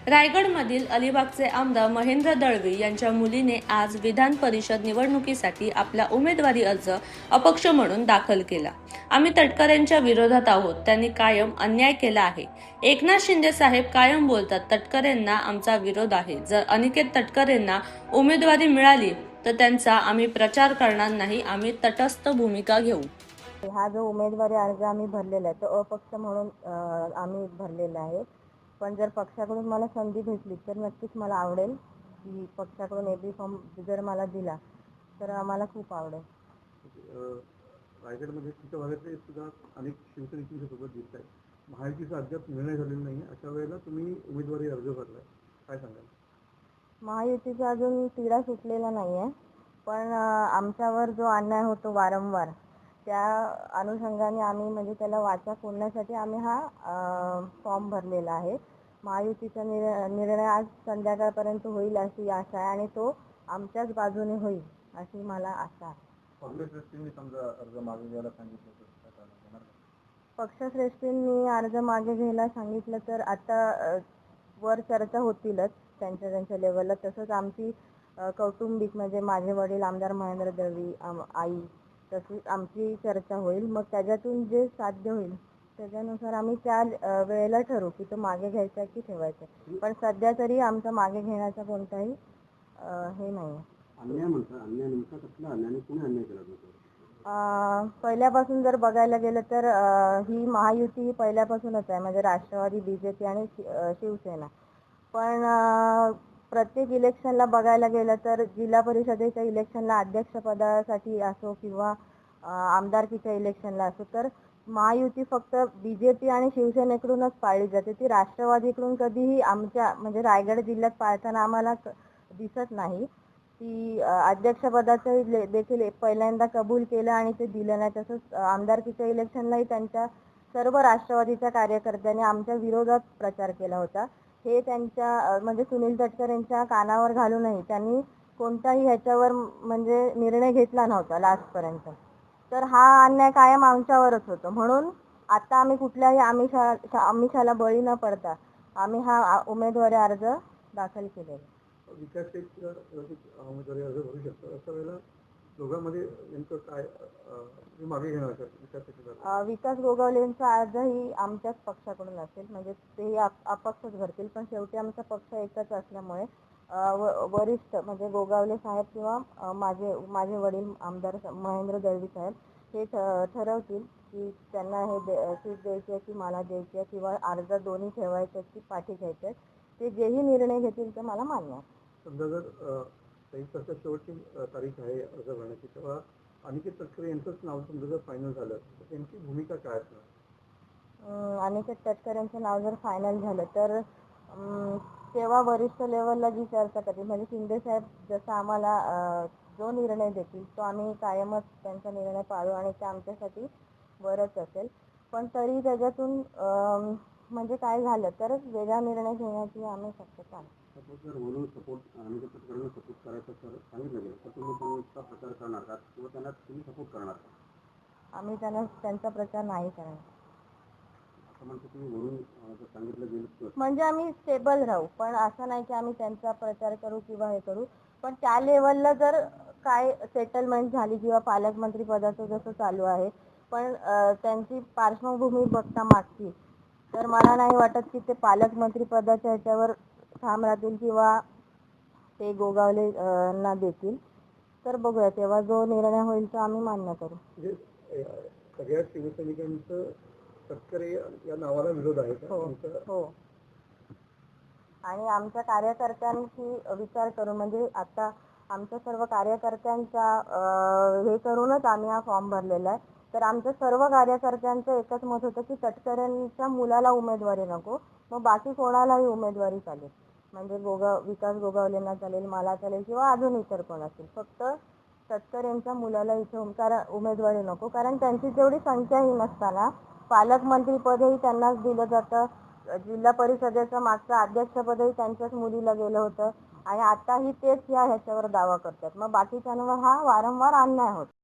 रायगडमधील अलिबागचे आमदार महेंद्र दळवी यांच्या मुलीने आज विधान परिषद निवडणुकीसाठी आपला उमेदवारी अर्ज अपक्ष म्हणून दाखल केला। आम्ही तटकरेंच्या विरोधात आहोत, त्यांनी कायम अन्याय केला आहे। एकनाथ शिंदे साहेब कायम बोलतात तटकरेंना आमचा विरोध आहे। जर अनिकेत तटकरेंना उमेदवारी मिळाली तर त्यांचा आम्ही प्रचार करणार नाही, आम्ही तटस्थ भूमिका घेऊ। हा जो उमेदवारी अर्ज आम्ही भरलेला आहे तो अपक्ष म्हणून आम्ही भरलेला आहे। पण जर पक्षाकडून मला संधी भेटली तर नक्कीच मला आवडेल की पक्षाकडून एबी फॉर्म जर मला दिला तर आम्हाला खूप आवडेल। रायगडमध्ये तिच्या भागातले सुद्धा अनेक शिवसैनिकांच्या सोबत दिसत आहे, महायुतीचा अद्याप निर्णय झालेला नाही। अशा वेळेला तुम्ही उमेदवारी अर्ज भरलाय, काय सांगाल? महायुतीचा अजून तिढा सुटलेला नाही आहे, पण आमच्यावर जो अन्याय होतो वारंवार त्या अनुषंगाने आम्ही म्हणजे त्याला वाचा फोडण्यासाठी आम्ही हा फॉर्म भरलेला आहे। महायुतीचा निर्णय आज संध्याकाळपर्यंत होईल अशी आशा आहे आणि तो आमच्याच बाजूने होईल अशी मला आशा आहे। पक्षश्रेष्ठींनी समजा अर्ज मागे घ्यायला सांगितलं तर पक्षश्रेष्ठींनी अर्ज मागे घ्यायला सांगितलं तर आता वर चर्चा होतीलच त्यांच्या लेवलला। तसंच आमची कौटुंबिक म्हणजे माझे वडील आमदार महेंद्र दळवी, आई, तशीच आमची चर्चा होईल। मग त्याच्यातून जे साध्य होईल त्याच्यानुसार आम्ही त्या वेळेला ठरवू की तो मागे घ्यायचा की ठेवायचा। पण सध्या तरी आमचा मागे घेण्याचा कोणताही हे नाही। अन्याय म्हणतात, अन्याय नेमका कसला अन्याय, कोणी अन्याय केला होता? पहिल्यापासून जर बघायला गेलं तर ही महायुती पहिल्यापासूनच आहे, म्हणजे राष्ट्रवादी, बीजेपी आणि शिवसेना। पण प्रत्येक इलेक्शनला बघायला गेलं तर जिल्हा परिषदेच्या इलेक्शनला अध्यक्षपदासाठी असो किंवा आमदारकीच्या इलेक्शनला असो तर महायुती फक्त बीजेपी आणि शिवसेनेकडूनच पाळली जाते। ती राष्ट्रवादीकडून कधीही आमच्या म्हणजे रायगड जिल्ह्यात पाळताना आम्हाला दिसत नाही। ती अध्यक्षपदाचं देखील पहिल्यांदा कबूल केलं आणि ते दिलं नाही। तसंच आमदारकीच्या इलेक्शनलाही त्यांच्या सर्व राष्ट्रवादीच्या कार्यकर्त्यांनी आमच्या विरोधात प्रचार केला होता। हे त्यांच्या म्हणजे सुनील तटकरे यांच्या कानावर घालूनही त्यांनी कोणताही ह्याच्यावर म्हणजे निर्णय घेतला नव्हता लास्टपर्यंत। तर हा अन्याय कायम आमच्यावरच होतो, म्हणून आता आम्ही कुठल्याही आमिषाला बळी न पडता आम्ही हा उमेदवारी अर्ज दाखल केलेला। विकास उमेदवारी अर्ज भरू शकतो, अशा वेळेला दोघांमध्ये नेमकं काय मागे घेणार? विकास गोगावलेंचा अर्जही आमच्याच पक्षाकडून असेल, म्हणजे तेही अपक्षच भरतील। पण शेवटी आमचा पक्ष एकच असल्यामुळे वरिष्ठ म्हणजे गोगावले साहेब किंवा माझे वडील आमदार महेंद्र दळवी साहेब हे ठरवतील की त्यांना हे सीट द्यायची आहे की मला द्यायची आहे किंवा अर्ज दोन्ही ठेवायचे की पाठी घ्यायचे। ते जेही निर्णय घेतील ते मला मान्य आहे। समजा जर संयुक्त शेवटची तारीख आहे अर्ज भरण्याची, तेव्हा अनिकेत तटकरे यांचंच नाव समजा जर फायनल झालं तर त्यांची भूमिका काय असणार? अनिकेत तटकरे यांचं नाव जर फायनल झालं तर तेव्हा वरिष्ठ लेवलला जी चर्चा करतील म्हणजे शिंदे साहेब जसं आम्हाला जो निर्णय देतील तो आम्ही कायमच त्यांचा निर्णय पाळू आणि ते आमच्यासाठी बरंच असेल। पण तरी त्याच्यातून म्हणजे काय झालं तर वेगळा निर्णय घेण्याची आम्ही शक्यता आहे। जर म्हणून सपोर्ट अनिकेत तटकरेंना सपोर्ट करायचं तर सांगितलं गेलं तर तुम्ही त्यांचा प्रचार करणार का किंवा त्यांना तुम्ही सपोर्ट करणार का? आम्ही त्यांचा प्रचार नाही करणार। सांगितलं गेलं म्हणजे आम्ही स्टेबल राहू, पण असं नाही की आम्ही त्यांचा प्रचार करू किंवा हे करू। पण त्या लेवलला जर काय सेटलमेंट झाली किंवा पालकमंत्री पदाचं जसं चालू आहे पण त्यांची पार्श्वभूमी बघता मागची तर मला नाही वाटत की ते पालकमंत्री पदाच्या ह्याच्यावर ठाम राहतील किंवा ते गोगावले ना देतील। तर बघूया तेव्हा जो निर्णय होईल तो आम्ही मान्य करू। म्हणजे सगळ्या शिवसैनिकांचं तटकरे या नावाला विरोध आहे का? हो, आणि आमच्या कार्यकर्त्यांची विचार करून म्हणजे आता आमच्या सर्व कार्यकर्त्यांचा हे करूनच आम्ही हा फॉर्म भरलेला आहे। तर आमच्या सर्व कार्यकर्त्यांचं एकच मत होतं की तटकरेंच्या मुलाला उमेदवारी नको, मग बाकी कोणालाही उमेदवारी चालेल, म्हणजे विकास गोगावलेंना चालेल, मला चालेल किंवा अजून इतर कोण असेल, फक्त तटकरेंच्या मुलाला इथे उमेदवारी नको। कारण त्यांची तेवढी संख्याही नसताना पालकमंत्रीपदही त्यांनाच दिलं जातं, जिल्हा परिषदेचं मागचं अध्यक्षपदही त्यांच्याच मुलीला गेलं होतं आणि आताही तेच ह्याच्यावर दावा करतात। मग बाकीच्यांवर हा वारंवार अन्याय होतो।